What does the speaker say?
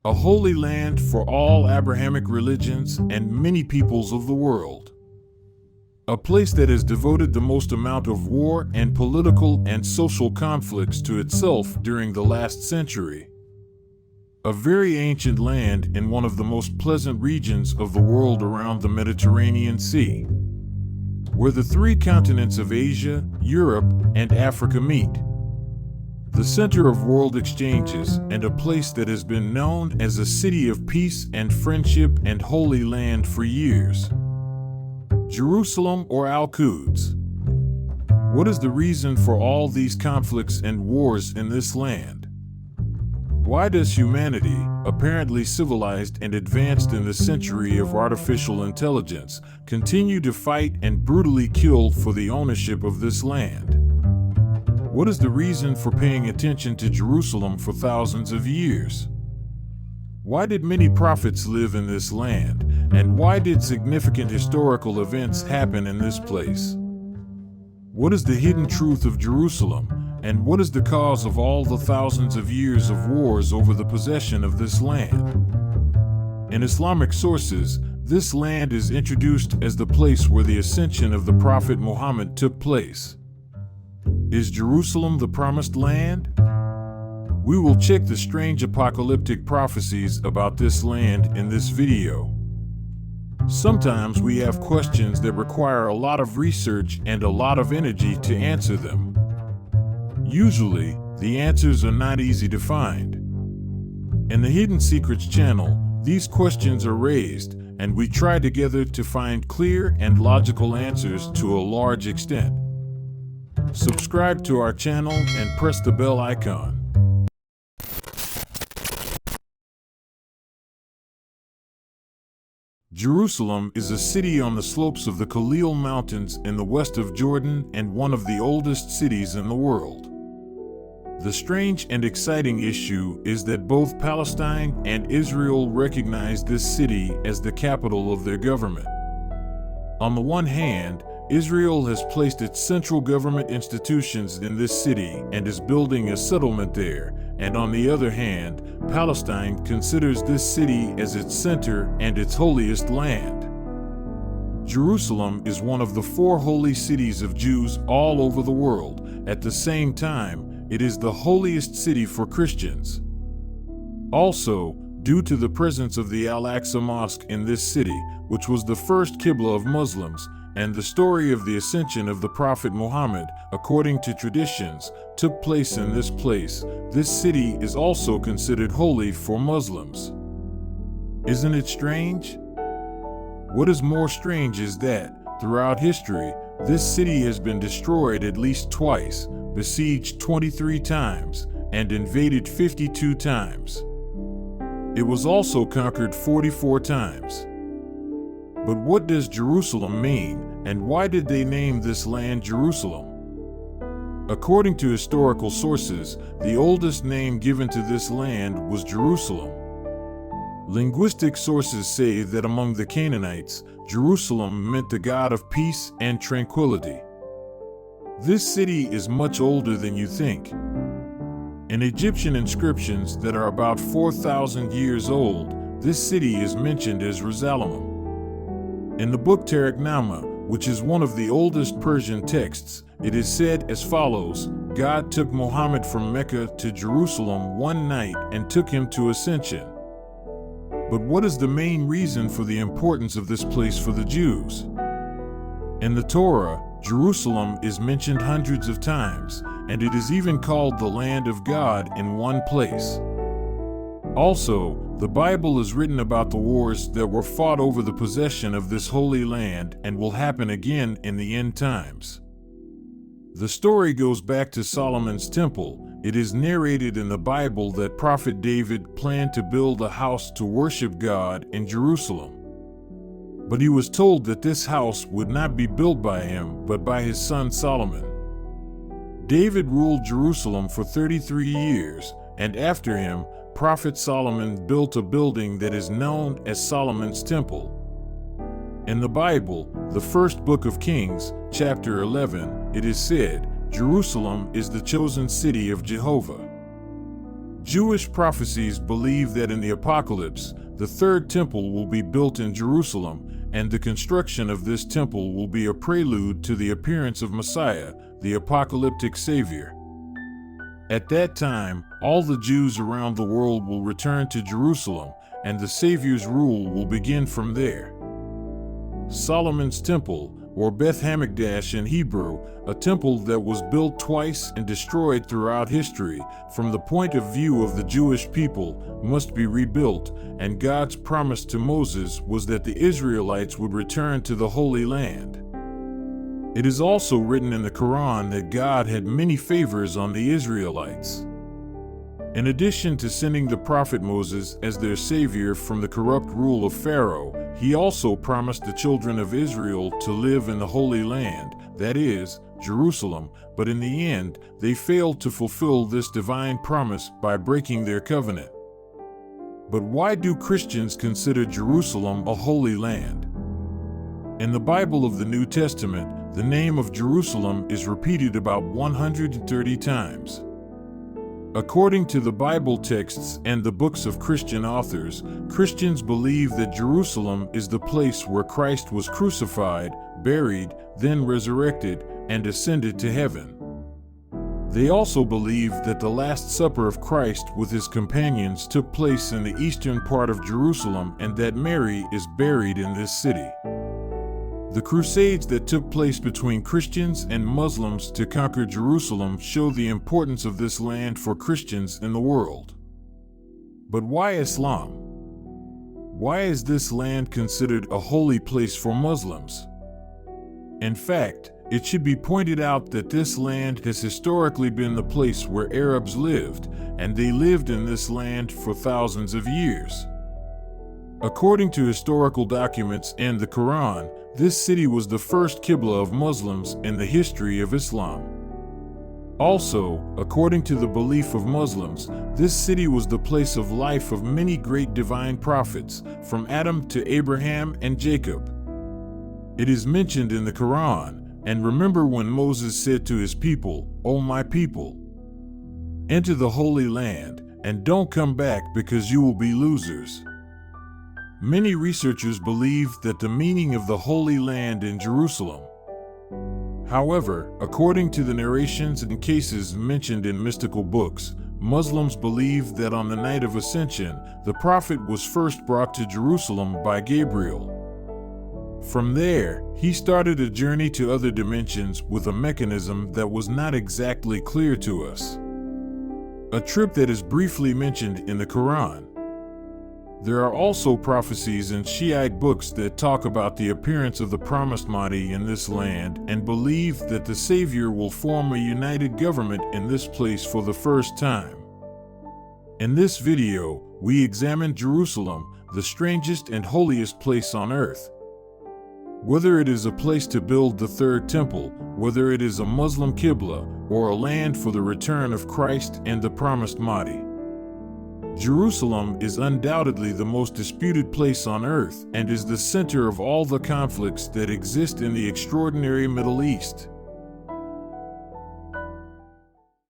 a holy land for all Abrahamic religions and many peoples of the world. A place that has devoted the most amount of war and political and social conflicts to itself during the last century. A very ancient land in one of the most pleasant regions of the world around the Mediterranean Sea, where the three continents of Asia, Europe, and Africa meet. The center of world exchanges and a place that has been known as a city of peace and friendship and holy land for years. Jerusalem, or Al-Quds. What is the reason for all these conflicts and wars in this land? Why does humanity, apparently civilized and advanced in the century of artificial intelligence, continue to fight and brutally kill for the ownership of this land? What is the reason for paying attention to Jerusalem for thousands of years? Why did many prophets live in this land, and why did significant historical events happen in this place? What is the hidden truth of Jerusalem, and what is the cause of all the thousands of years of wars over the possession of this land? In Islamic sources, this land is introduced as the place where the ascension of the Prophet Muhammad took place. Is Jerusalem the promised land? We will check the strange apocalyptic prophecies about this land in this video. Sometimes we have questions that require a lot of research and a lot of energy to answer them. Usually, the answers are not easy to find. In the Hidden Secrets channel, these questions are raised, and we try together to find clear and logical answers to a large extent. Subscribe to our channel and press the bell icon. Jerusalem is a city on the slopes of the Khalil Mountains in the west of Jordan and one of the oldest cities in the world. The strange and exciting issue is that both Palestine and Israel recognize this city as the capital of their government. On the one hand, Israel has placed its central government institutions in this city and is building a settlement there, and on the other hand, Palestine considers this city as its center and its holiest land. Jerusalem is one of the four holy cities of Jews all over the world. At the same time, it is the holiest city for Christians. Also, due to the presence of the Al-Aqsa Mosque in this city, which was the first Qibla of Muslims, and the story of the ascension of the Prophet Muhammad, according to traditions, took place in this place, this city is also considered holy for Muslims. Isn't it strange? What is more strange is that, throughout history, this city has been destroyed at least twice, besieged 23 times, and invaded 52 times. It was also conquered 44 times. But what does Jerusalem mean, and why did they name this land Jerusalem? According to historical sources, the oldest name given to this land was Jerusalem. Linguistic sources say that among the Canaanites, Jerusalem meant the God of peace and tranquility. This city is much older than you think. In Egyptian inscriptions that are about 4,000 years old, this city is mentioned as Jerusalem. In the book Tariq-Nama, which is one of the oldest Persian texts, it is said as follows: God took Muhammad from Mecca to Jerusalem one night and took him to ascension. But what is the main reason for the importance of this place for the Jews? In the Torah, Jerusalem is mentioned hundreds of times, and it is even called the land of God in one place. Also, the Bible is written about the wars that were fought over the possession of this holy land and will happen again in the end times. The story goes back to Solomon's temple. It is narrated in the Bible that Prophet David planned to build a house to worship God in Jerusalem. But he was told that this house would not be built by him, but by his son Solomon. David ruled Jerusalem for 33 years, and after him, Prophet Solomon built a building that is known as Solomon's Temple. In the Bible, the first book of Kings, chapter 11, it is said, Jerusalem is the chosen city of Jehovah. Jewish prophecies believe that in the apocalypse, the third temple will be built in Jerusalem, and the construction of this temple will be a prelude to the appearance of Messiah, the apocalyptic Savior. At that time, all the Jews around the world will return to Jerusalem, and the Savior's rule will begin from there. Solomon's Temple, or Beth Hamikdash in Hebrew, a temple that was built twice and destroyed throughout history, from the point of view of the Jewish people, must be rebuilt, and God's promise to Moses was that the Israelites would return to the Holy Land. It is also written in the Quran that God had many favors on the Israelites. In addition to sending the prophet Moses as their savior from the corrupt rule of Pharaoh, he also promised the children of Israel to live in the Holy Land, that is, Jerusalem, but in the end, they failed to fulfill this divine promise by breaking their covenant. But why do Christians consider Jerusalem a holy land? In the Bible of the New Testament, the name of Jerusalem is repeated about 130 times. According to the Bible texts and the books of Christian authors, Christians believe that Jerusalem is the place where Christ was crucified, buried, then resurrected, and ascended to heaven. They also believe that the Last Supper of Christ with his companions took place in the eastern part of Jerusalem and that Mary is buried in this city. The Crusades that took place between Christians and Muslims to conquer Jerusalem show the importance of this land for Christians in the world. But why Islam? Why is this land considered a holy place for Muslims? In fact, it should be pointed out that this land has historically been the place where Arabs lived, and they lived in this land for thousands of years. According to historical documents and the Quran, this city was the first Qibla of Muslims in the history of Islam. Also, according to the belief of Muslims, this city was the place of life of many great divine prophets, from Adam to Abraham and Jacob. It is mentioned in the Quran, and remember when Moses said to his people, "O my people, enter the Holy Land, and don't come back because you will be losers." Many researchers believe that the meaning of the Holy Land in Jerusalem. However, according to the narrations and cases mentioned in mystical books, Muslims believe that on the night of Ascension, the Prophet was first brought to Jerusalem by Gabriel. From there, he started a journey to other dimensions with a mechanism that was not exactly clear to us. A trip that is briefly mentioned in the Quran. There are also prophecies in Shiite books that talk about the appearance of the promised Mahdi in this land and believe that the Savior will form a united government in this place for the first time. In this video, we examine Jerusalem, the strangest and holiest place on earth. Whether it is a place to build the third temple, whether it is a Muslim Qibla, or a land for the return of Christ and the promised Mahdi. Jerusalem is undoubtedly the most disputed place on earth and is the center of all the conflicts that exist in the extraordinary Middle East.